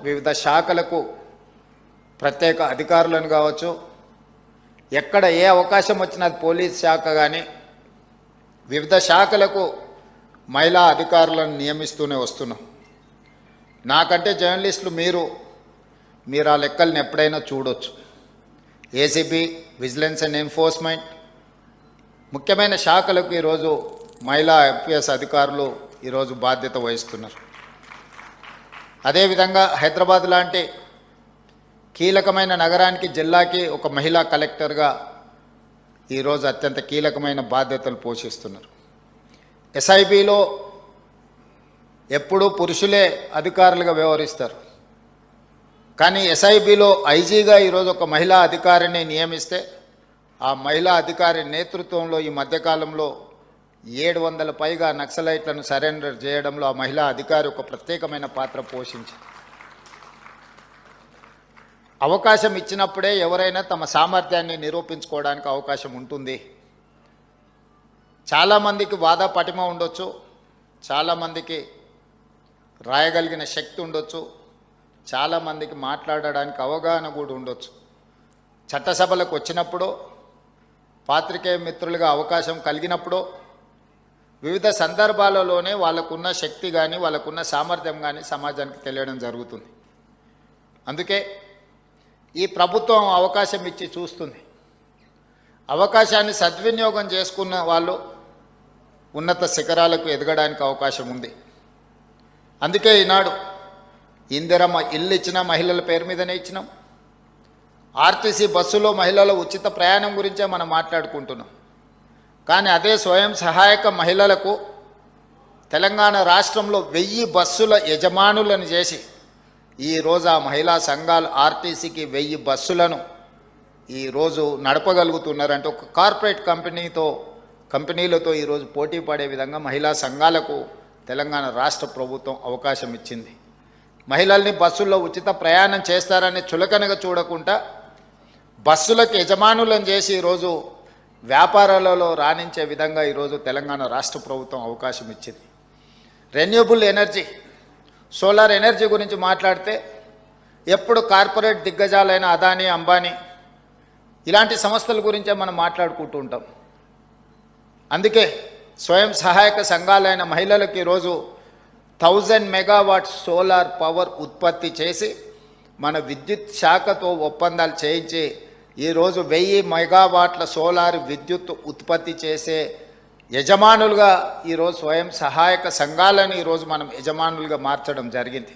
వివిధ శాఖలకు ప్రత్యేక అధికారులను కావచ్చు, ఎక్కడ ఏ అవకాశం వచ్చినా పోలీస్ శాఖ కానీ వివిధ శాఖలకు మహిళా అధికారులను నియమిస్తూనే వస్తున్నాం. నాకంటే జర్నలిస్టులు మీరు ఆ లెక్కలను ఎప్పుడైనా చూడొచ్చు. ఏసీబీ, విజిలెన్స్ అండ్ ఎన్ఫోర్స్మెంట్ ముఖ్యమైన శాఖలకు ఈరోజు మహిళా ఐపీఎస్ అధికారులు ఈరోజు బాధ్యత వహిస్తున్నారు. అదేవిధంగా హైదరాబాద్ లాంటి కీలకమైన నగరానికి, జిల్లాకి ఒక మహిళా కలెక్టర్గా ఈరోజు అత్యంత కీలకమైన బాధ్యతలు పోషిస్తున్నారు. ఎస్ఐబిలో ఎప్పుడూ పురుషులే అధికారులుగా వ్యవహరిస్తారు. కానీ ఎస్ఐబిలో ఐజీగా ఈరోజు ఒక మహిళా అధికారిని నియమిస్తే ఆ మహిళా అధికారి నేతృత్వంలో ఈ మధ్యకాలంలో 700 పైగా నక్సలైట్లను సరెండర్ చేయడంలో ఆ మహిళా అధికారి ఒక ప్రత్యేకమైన పాత్ర పోషించింది. అవకాశం ఇచ్చినప్పుడే ఎవరైనా తమ సామర్థ్యాన్ని నిరూపించుకోవడానికి అవకాశం ఉంటుంది. చాలామందికి వాద పటిమ ఉండొచ్చు, చాలామందికి రాయగలిగిన శక్తి ఉండొచ్చు, చాలామందికి మాట్లాడడానికి అవగాహన కూడా ఉండొచ్చు. చట్టసభలకు వచ్చినప్పుడు, పాత్రికేయ మిత్రులుగా అవకాశం కలిగినప్పుడు వివిధ సందర్భాలలోనే వాళ్ళకున్న శక్తి కానీ వాళ్ళకున్న సామర్థ్యం కానీ సమాజానికి తెలియడం జరుగుతుంది. అందుకే ఈ ప్రభుత్వం అవకాశం ఇచ్చి చూస్తుంది. అవకాశాన్ని సద్వినియోగం చేసుకున్న వాళ్ళు ఉన్నత శిఖరాలకు ఎదగడానికి అవకాశం ఉంది. అందుకే ఈనాడు ఇందిరమ్మ ఇల్లు ఇచ్చిన మహిళల పేరు మీదనే ఇచ్చినాం. ఆర్టీసీ బస్సులో మహిళల ఉచిత ప్రయాణం గురించే మనం మాట్లాడుకుంటున్నాం. కానీ అదే స్వయం సహాయక మహిళలకు తెలంగాణ రాష్ట్రంలో 1000 బస్సుల యజమానులను చేసి ఈరోజు ఆ మహిళా సంఘాలు ఆర్టీసీకి 1000 బస్సులను ఈరోజు నడపగలుగుతున్నారంటే ఒక కార్పొరేట్ కంపెనీలతో ఈరోజు పోటీ పడే విధంగా మహిళా సంఘాలకు తెలంగాణ రాష్ట్ర ప్రభుత్వం అవకాశం ఇచ్చింది. మహిళల్ని బస్సుల్లో ఉచిత ప్రయాణం చేస్తారని చులకనగా చూడకుండా బస్సులకు యజమానులను చేసి ఈరోజు వ్యాపారాలలో రాణించే విధంగా ఈరోజు తెలంగాణ రాష్ట్ర ప్రభుత్వం అవకాశం ఇచ్చింది. రెన్యూబుల్ ఎనర్జీ, సోలార్ ఎనర్జీ గురించి మాట్లాడితే ఎప్పుడు కార్పొరేట్ దిగ్గజాలైన అదానీ, అంబానీ ఇలాంటి సంస్థల గురించే మనం మాట్లాడుకుంటూ ఉంటాం. అందుకే స్వయం సహాయక సంఘాలైన మహిళలకు ఈరోజు 1000 మెగావాట్ సోలార్ పవర్ ఉత్పత్తి చేసి మన విద్యుత్ శాఖతో ఒప్పందాలు చేయించి ఈరోజు 1000 మెగావాట్ల సోలార్ విద్యుత్ ఉత్పత్తి చేసే యజమానులుగా ఈరోజు స్వయం సహాయక సంఘాలను ఈరోజు మనం యజమానులుగా మార్చడం జరిగింది.